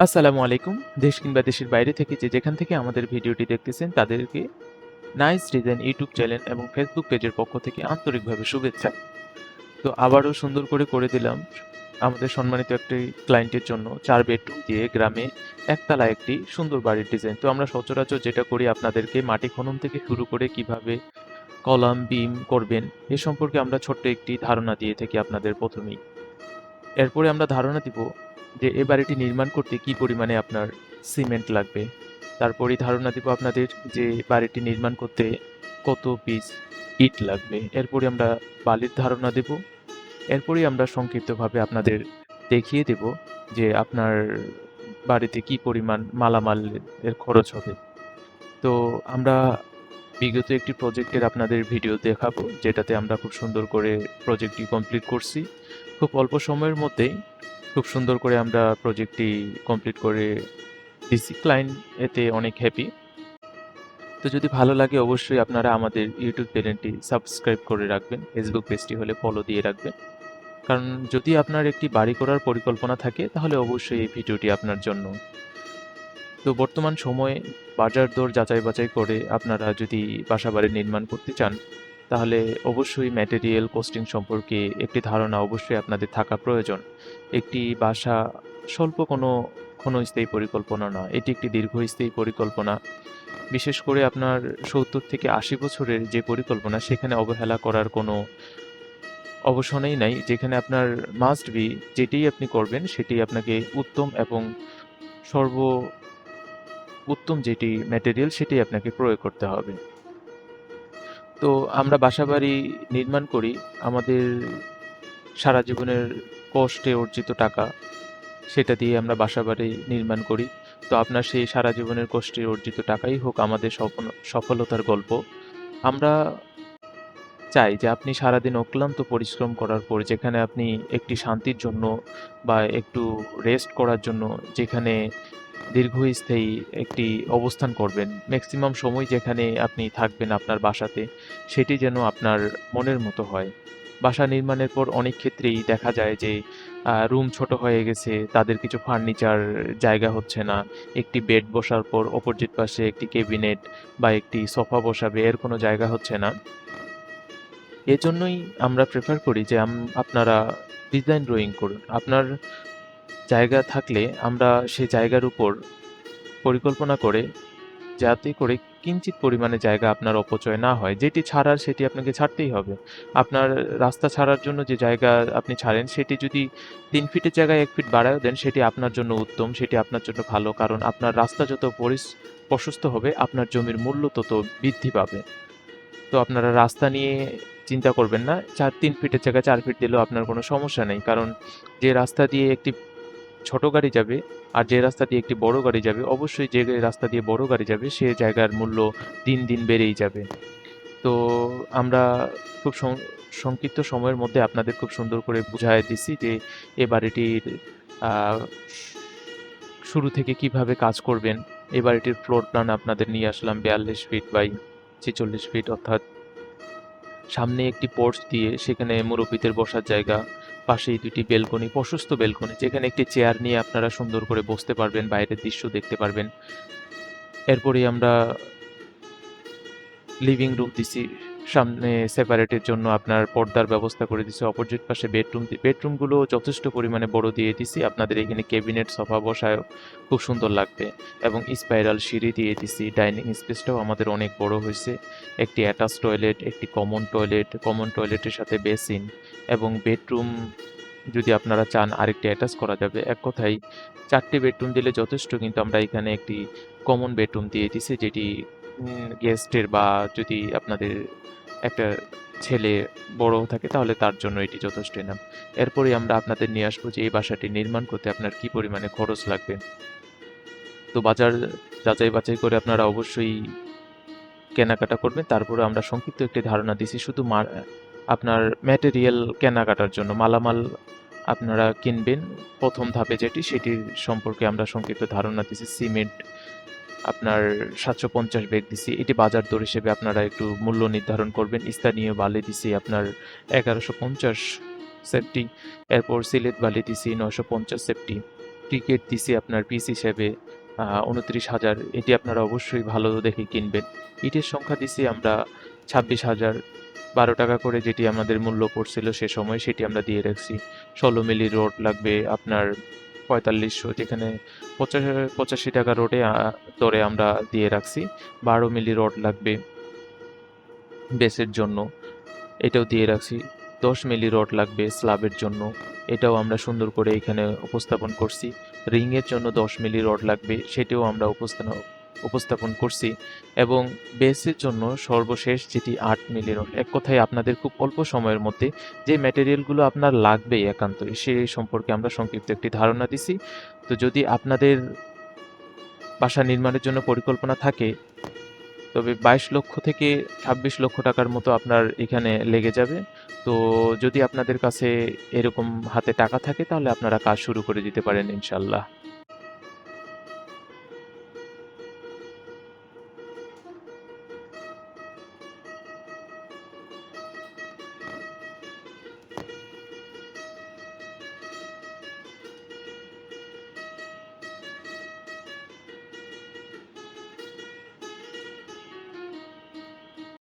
আসসালামু আলাইকুম। দেশ কিংবা দেশের বাইরে থেকে যেখান থেকে আমাদের ভিডিওটি দেখতেছেন তাদেরকে নাইস ডিজাইন ইউটিউব চ্যানেল এবং ফেসবুক পেজের পক্ষ থেকে আন্তরিকভাবে শুভেচ্ছা। তো আবারও সুন্দর করে দিলাম আমাদের সম্মানিত একটি ক্লায়েন্টের জন্য ৪ বেডরুম দিয়ে গ্রামে একতলা একটি সুন্দর বাড়ির ডিজাইন। তো আমরা সচরাচর যেটা করি আপনাদেরকে মাটি খনন থেকে শুরু করে কিভাবে কলাম, বিম করবেন এ সম্পর্কে আমরা ছোট্ট একটি ধারণা দিয়ে থাকি আপনাদের ১ম এই। এরপরে আমরা ধারণা দিব যে এ বাড়িটি নির্মাণ করতে কি পরিমাণে আপনার সিমেন্ট লাগবে। তারপরেই ধারণা দিব আপনাদের যে বাড়িটি নির্মাণ করতে কত পিস ইট লাগবে। এরপরে আমরা বালির ধারণা দেব। এরপরেই আমরা সংক্ষিপ্তভাবে আপনাদের দেখিয়ে দেব যে আপনার বাড়িতে কি পরিমাণ মালামাল এর খরচ হবে। তো আমরা বিগত একটি প্রজেক্টের আপনাদের ভিডিও দেখাবো, যেটাতে আমরা খুব সুন্দর করে প্রজেক্টটি কমপ্লিট করছি। খুব অল্প সময়ের মধ্যেই খুব সুন্দর করে আমরা প্রজেক্টটি কমপ্লিট করে দিছি। ক্লায়েন্ট এতে অনেক হ্যাপি। তো যদি ভালো লাগে অবশ্যই আপনারা আমাদের ইউটিউব চ্যানেলটি সাবস্ক্রাইব করে রাখবেন। ফেসবুক পেজটি হলে ফলো দিয়ে রাখবেন। কারণ যদি আপনার একটি বাড়ি করার পরিকল্পনা থাকে তাহলে অবশ্যই এই ভিডিওটি আপনার জন্য। তো বর্তমান সময়ে বাজার দর যাচাই-বাছাই করে আপনারা যদি বাসাবাড়ি নির্মাণ করতে চান, তাহলে অবশ্যই ম্যাটেরিয়াল কস্টিং সম্পর্কে একটি ধারণা অবশ্যই আপনাদের থাকা প্রয়োজন। একটি বাসা স্বল্প কোনো ক্ষণস্থায়ী পরিকল্পনা না। এটি একটি দীর্ঘস্থায়ী পরিকল্পনা। বিশেষ করে আপনার ৭০ থেকে ৮০ বছরের যে পরিকল্পনা, সেখানে অবহেলা করার কোনো অবসরই নাই। যেখানে আপনার মাস্ট বি যেটিই আপনি করবেন, সেটি আপনাকে উত্তম এবং সর্ব উত্তম যেটি ম্যাটেরিয়াল সেটাই আপনাকে প্রয়োগ করতে হবে। তো আমরা বাসাবাড়ি নির্মাণ করি আমাদের সারা জীবনের কষ্টে অর্জিত টাকা, সেটা দিয়ে আমরা বাসাবাড়ি নির্মাণ করি। তো আপনার সেই সারা জীবনের কষ্টে অর্জিত টাকাই হোক আমাদের সফলতার গল্প। আমরা চাই যে আপনি সারাদিন অক্লান্ত পরিশ্রম করার পর যেখানে আপনি একটি শান্তির জন্য বা একটু রেস্ট করার জন্য যেখানে দীর্ঘস্থায়ী একটি অবস্থান করবেন, ম্যাক্সিমাম সময় যেখানে আপনি থাকবেন আপনার বাসাতে, সেটি যেন আপনার মনের মতো হয়। বাসা নির্মাণের পর অনেক ক্ষেত্রেই দেখা যায় যে রুম ছোট হয়ে গেছে, তাদের কিছু ফার্নিচার জায়গা হচ্ছে না। একটি বেড বসার পর অপোজিট পাশে একটি ক্যাবিনেট বা একটি সোফা বসাবে, এর কোনো জায়গা হচ্ছে না। এজন্যই আমরা প্রেফার করি যে আপনারা ডিজাইন ড্রয়িং করুন। আপনার জায়গা থাকলে আমরা সে জায়গার উপর পরিকল্পনা করে যাতে করে কিঞ্চিৎ পরিমাণে জায়গা আপনার অপচয় না হয়। যেটি ছাড়ার সেটি আপনাকে ছাড়তেই হবে। আপনার রাস্তা ছাড়ার জন্য যে জায়গা আপনি ছাড়েন সেটি যদি ৩ ফিটের জায়গায় ১ ফিট বাড়ায়ও দেন সেটি আপনার জন্য উত্তম, সেটি আপনার জন্য ভালো। কারণ আপনার রাস্তা যত প্রশস্ত হবে আপনার জমির মূল্য তত বৃদ্ধি পাবে। তো আপনারা রাস্তা নিয়ে চিন্তা করবেন না। ৩ ফিটের জায়গায় ৪ ফিট দিলেও আপনার কোনো সমস্যা নেই। কারণ যে রাস্তা দিয়ে একটি ছোট গাড়ি যাবে আর যে রাস্তা দিয়ে একটি বড় গাড়ি যাবে, অবশ্যই যে রাস্তা দিয়ে বড় গাড়ি যাবে সে জায়গার মূল্য দিন বেড়েই যাবে। তো আমরা খুব সংক্ষিপ্ত সময়ের মধ্যে আপনাদের খুব সুন্দর করে বুঝায়ে দিছি যে এ বাড়িটির আ শুরু থেকে কিভাবে কাজ করবেন। এ বাড়িটির ফ্লোর প্ল্যান আপনাদের নিয়ে আসলাম ৪২ ফিট বাই ৪৬ ফিট, অর্থাৎ সামনে একটি পোর্চ দিয়ে সেখানে মুরব্বিদের বসার জায়গা, পাশেই ২ টি বেলকনি, প্রশস্ত বেলকনি যেখানে একটি চেয়ার নিয়ে আপনারা সুন্দর করে বসতে পারবেন, বাইরের দৃশ্য দেখতে পারবেন। এরপরেই আমরা লিভিং রুম দিছি। সামনে সেপারেটের জন্য আপনার পর্দার ব্যবস্থা করে দিছি। অপোজিট পাশে বেডরুমগুলো যথেষ্ট পরিমাণে বড় দিয়ে দিছি। আপনাদের এখানে ক্যাবিনেট, সোফা বসায়ও খুব সুন্দর লাগবে এবং স্পাইরাল সিঁড়ি দিয়ে দিছি। ডাইনিং স্পেসটাও আমাদের অনেক বড় হইছে। একটি অ্যাটাচ টয়লেট, একটি কমন টয়লেটের সাথে বেসিন এবং বেডরুম যদি আপনারা চান আরেকটি অ্যাটাচ করা যাবে। এক কথায় ৪ টি বেডরুম দিলে যথেষ্ট, কিন্তু আমরা এখানে একটি কমন বেডরুম দিয়ে দিছি যেটি গেস্টের বা যদি আপনাদের একটা ছেলে বড় থাকে তাহলে তার জন্য এটি যথেষ্ট এনাফ। এরপরেই আমরা আপনাদের নিয়ে আসবো যে এই বাসাটি নির্মাণ করতে আপনার কি পরিমাণে খরচ লাগবে। তো বাজার যাচাই-বাছাই করে আপনারা অবশ্যই কেনাকাটা করবেন। তারপরে আমরা সংক্ষিপ্ত একটি ধারণা দিছি শুধু আপনার ম্যাটেরিয়াল কেনাকাটার জন্য। মালামাল আপনারা কিনবেন ১ম ধাপে সেটির সম্পর্কে আমরা সংক্ষিপ্ত ধারণা দিছি। সিমেন্ট আপনার ৭৫০ ব্যাগ দিছি। এটি বাজার দর হিসেবে আপনারা একটু মূল্য নির্ধারণ করবেন। স্থানীয় বালি দিছি আপনার ১১৫০ সেফটি। এরপর সিলেট বালি দিছি ৯৫০ সেফটি। ক্রিকেট দিছি আপনার পিস হিসেবে ২৯,০০০। এটি আপনারা অবশ্যই ভালো দেখে কিনবেন। ইটের সংখ্যা দিছি আমরা ২৬,০০০। ৳১২ করে যেটি আমাদের মূল্য পড়ছিল সে সময় সেটি আমরা দিয়ে রাখছি। ১৬ মিলি রড লাগবে আপনার ৪৫০০, যেখানে ৳৮৫ রোডে দরে আমরা দিয়ে রাখছি। ১২ মিলি রড লাগবে বেসের জন্য, এটাও দিয়ে রাখছি। ১০ মিলি রড লাগবে স্ল্যাবের জন্য, এটাও আমরা সুন্দর করে এখানে উপস্থাপন করছি। রিংয়ের জন্য ১০ মিলি রড লাগবে, সেটিও আমরা উপস্থাপন করছি। এবং বেসের জন্য সর্বশেষ যেটি ৮ মিলি রড। এক কথায় আপনাদের খুব অল্প সময়ের মধ্যে যে ম্যাটেরিয়ালগুলো আপনার লাগবেই একান্তই, সে সম্পর্কে আমরা সংক্ষিপ্ত একটি ধারণা দিছি। তো যদি আপনাদের বাসা নির্মাণের জন্য পরিকল্পনা থাকে, তবে ২২ লক্ষ থেকে ২৬ লক্ষ টাকার মতো আপনার এখানে লেগে যাবে। তো যদি আপনাদের কাছে এরকম হাতে টাকা থাকে তাহলে আপনারা কাজ শুরু করে দিতে পারেন ইনশাআল্লাহ।